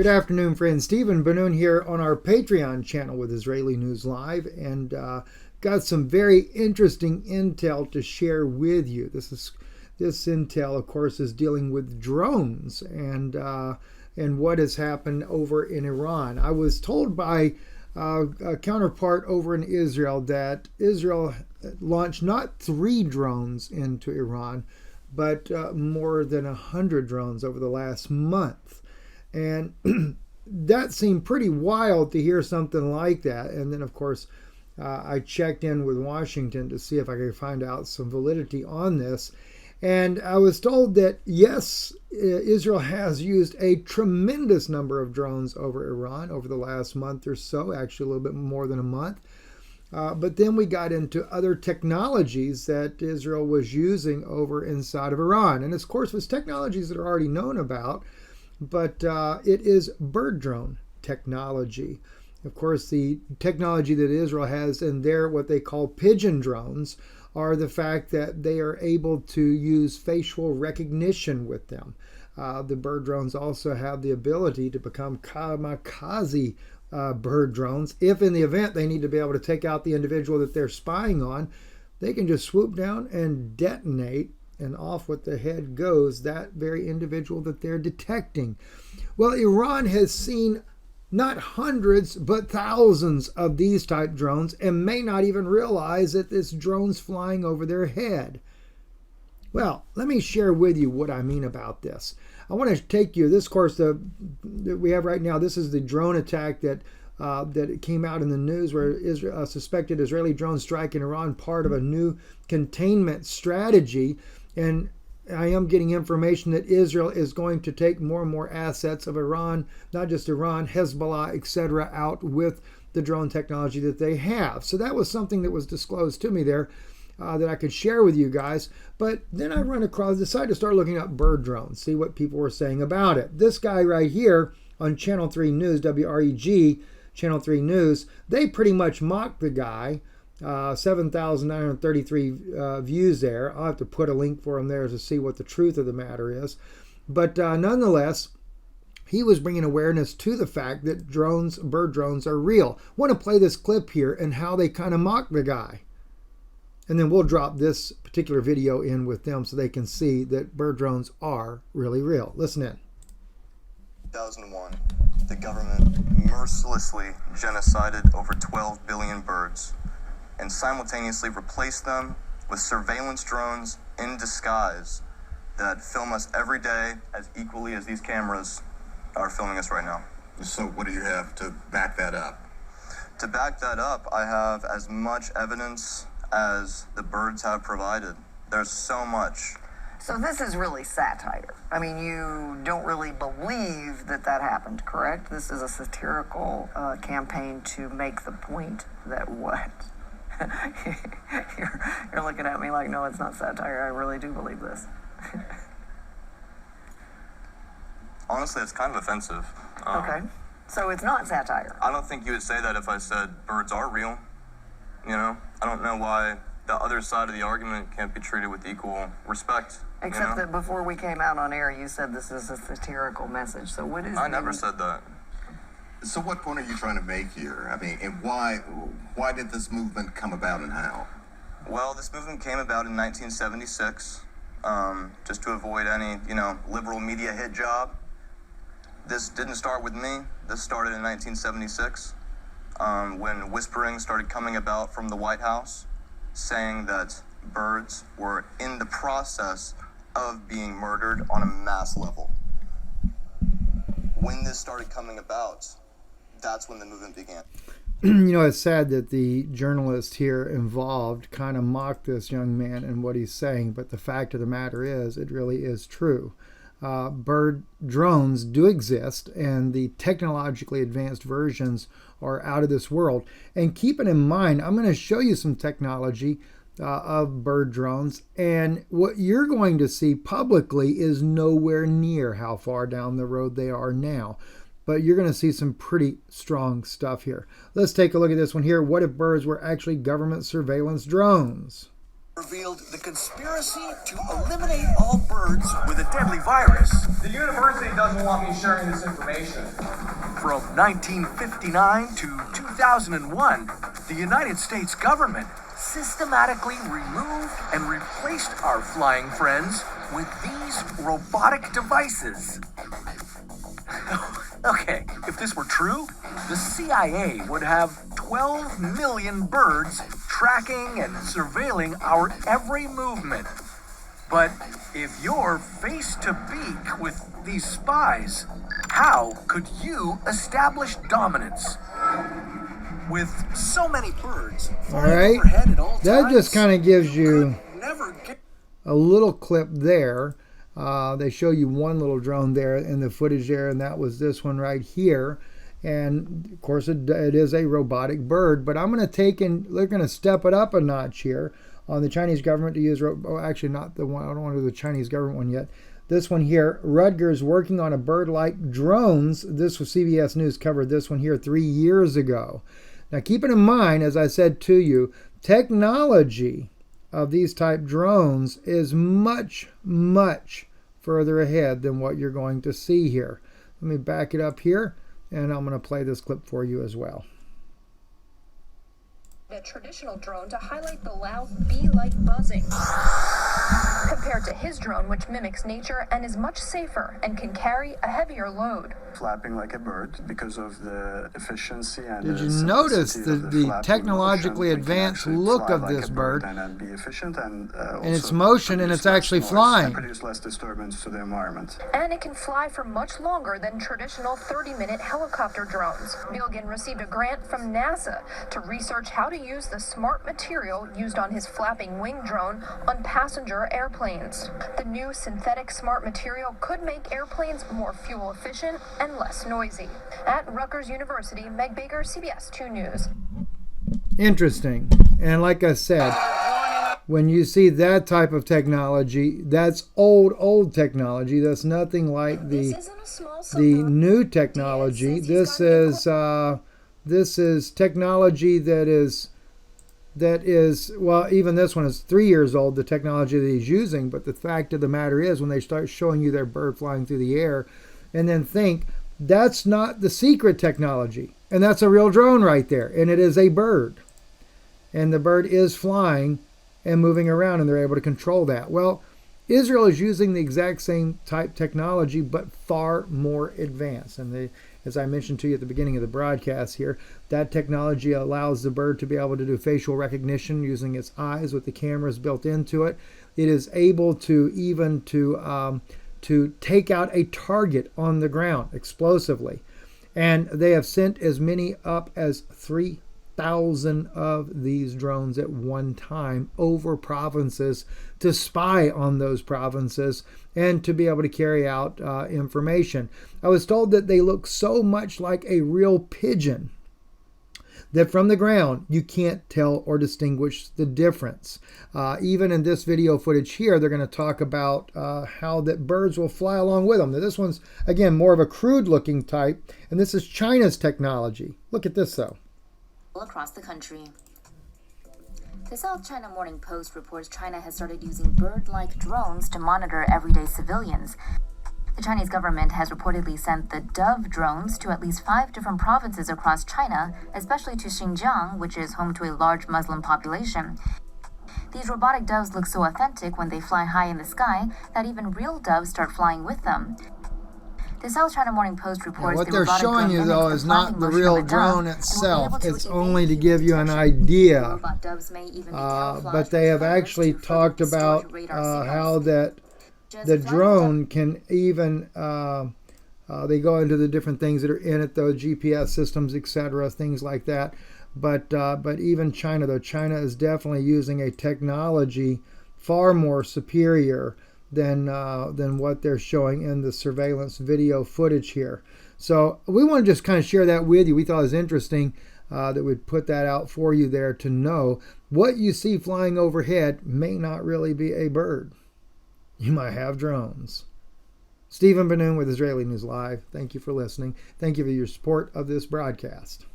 Good afternoon, friends. Stephen Ben-Nun here on our Patreon channel with Israeli News Live, and got some very interesting intel to share with you. This intel, of course, is dealing with drones and what has happened over in Iran. I was told by a counterpart over in Israel that Israel launched not 3 drones into Iran, but more than 100 drones over the last month. And that seemed pretty wild to hear something like that. And then, of course, I checked in with Washington to see if I could find out some validity on this. And I was told that, yes, Israel has used a tremendous number of drones over Iran over the last month or so, actually a little bit more than a month. But then we got into other technologies that Israel was using over inside of Iran. And, of course, it was technologies that are already known about. But it is bird drone technology. Of course, the technology that Israel has in their what they call Pidgeon drones are the fact that they are able to use facial recognition with them. The bird drones also have the ability to become kamikaze bird drones. If in the event they need to be able to take out the individual that they're spying on, they can just swoop down and detonate, and off with the head goes that very individual that they're detecting. Well, Iran has seen not hundreds, but thousands of these type drones and may not even realize that this drone's flying over their head. Well, let me share with you what I mean about this. I want to take you, this course that we have right now, this is the drone attack that came out in the news where Israel, suspected Israeli drone strike in Iran, part of a new containment strategy. And I am getting information that Israel is going to take more and more assets of Iran, not just Iran, Hezbollah, etc., out with the drone technology that they have. So that was something that was disclosed to me there that I could share with you guys. But then I decided to start looking up bird drones, see what people were saying about it. This guy right here on Channel 3 News, WREG, Channel 3 News, they pretty much mocked the guy. 7,933 views there. I'll have to put a link for him there to see what the truth of the matter is. But nonetheless, he was bringing awareness to the fact that bird drones are real. I want to play this clip here and how they kind of mock the guy. And then we'll drop this particular video in with them so they can see that bird drones are really real. Listen in. 2001, the government mercilessly genocided over 12 billion birds and simultaneously replace them with surveillance drones in disguise that film us every day as equally as these cameras are filming us right now. So what do you have to back that up? To back that up, I have as much evidence as the birds have provided. There's so much. So this is really satire. I mean, you don't really believe that happened, correct? This is a satirical campaign to make the point that what? You're looking at me like, no, it's not satire. I really do believe this. Honestly, it's kind of offensive. Okay. So it's not satire. I don't think you would say that if I said birds are real. You know? I don't know why the other side of the argument can't be treated with equal respect. Except that before we came out on air, you said this is a satirical message. So what is I never said that. So what point are you trying to make here? I mean, and why did this movement come about and how? Well, this movement came about in 1976, just to avoid any, liberal media hit job. This didn't start with me. This started in 1976, when whispering started coming about from the White House, saying that birds were in the process of being murdered on a mass level. When this started coming about, that's when the movement began. It's sad that the journalist here involved kind of mocked this young man and what he's saying, but the fact of the matter is, it really is true. Bird drones do exist, and the technologically advanced versions are out of this world. And keep it in mind, I'm going to show you some technology of bird drones, and what you're going to see publicly is nowhere near how far down the road they are now. But you're going to see some pretty strong stuff here. Let's take a look at this one here. What if birds were actually government surveillance drones? revealed the conspiracy to eliminate all birds with a deadly virus. The university doesn't want me sharing this information. From 1959 to 2001, the United States government systematically removed and replaced our flying friends with these robotic devices. Okay, if this were true, the CIA would have 12 million birds tracking and surveilling our every movement. But if you're face to beak with these spies, how could you establish dominance? With so many birds flying overhead at all times, that just kind of gives you never get a little clip there. They show you one little drone there in the footage there, and that was this one right here. And of course, it is a robotic bird. But I'm going to they're going to step it up a notch here on the Chinese government to use. Actually, not the one. I don't want to do the Chinese government one yet. This one here, Rutgers working on a bird-like drones. This was CBS News covered this one here 3 years ago. Now, keep it in mind, as I said to you, technology of these type drones is much, much further ahead than what you're going to see here. Let me back it up here, and I'm going to play this clip for you as well. A traditional drone to highlight the loud bee-like buzzing compared to his drone, which mimics nature and is much safer and can carry a heavier load. Flapping like a bird because of the efficiency and did you notice the technologically advanced look of this bird and be efficient and its motion, and it's actually flying? Produce less disturbance to the environment. And it can fly for much longer than traditional 30-minute helicopter drones. Bilgin received a grant from NASA to research how to use the smart material used on his flapping wing drone on passenger airplanes. The new synthetic smart material could make airplanes more fuel efficient and less noisy. At Rutgers University, Meg Baker, CBS 2 News. Interesting. And like I said, when you see that type of technology, that's old technology. That's nothing like the new technology. This is technology that is, well, even this one is 3 years old, the technology that he's using. But the fact of the matter is, when they start showing you their bird flying through the air, and then think, that's not the secret technology. And that's a real drone right there. And it is a bird. And the bird is flying and moving around, and they're able to control that. Well, Israel is using the exact same type technology, but far more advanced. And as I mentioned to you at the beginning of the broadcast here, that technology allows the bird to be able to do facial recognition using its eyes with the cameras built into it. It is able to even to take out a target on the ground explosively. And they have sent as many up as 3,000 of these drones at one time over provinces to spy on those provinces and to be able to carry out information. I was told that they look so much like a real pigeon that from the ground you can't tell or distinguish the difference. Even in this video footage here, they're going to talk about how that birds will fly along with them. Now, this one's, again, more of a crude looking type, and this is China's technology. Look at this though. Across the country. The South China Morning Post reports China has started using bird-like drones to monitor everyday civilians. The Chinese government has reportedly sent the Dove drones to at least 5 different provinces across China, especially to Xinjiang, which is home to a large Muslim population. These robotic doves look so authentic when they fly high in the sky that even real doves start flying with them. The South China Morning Post reports what they're showing you, though, is not the real drone itself. It's only to give you an idea. But they have actually talked about how that the drone can even, they go into the different things that are in it, though, GPS systems, etc., things like that. But even China, though, China is definitely using a technology far more superior than what they're showing in the surveillance video footage here. So we want to just kind of share that with you. We thought it was interesting that we'd put that out for you there to know what you see flying overhead may not really be a bird. You might have drones. Stephen Ben-Nun with Israeli News Live. Thank you for listening. Thank you for your support of this broadcast.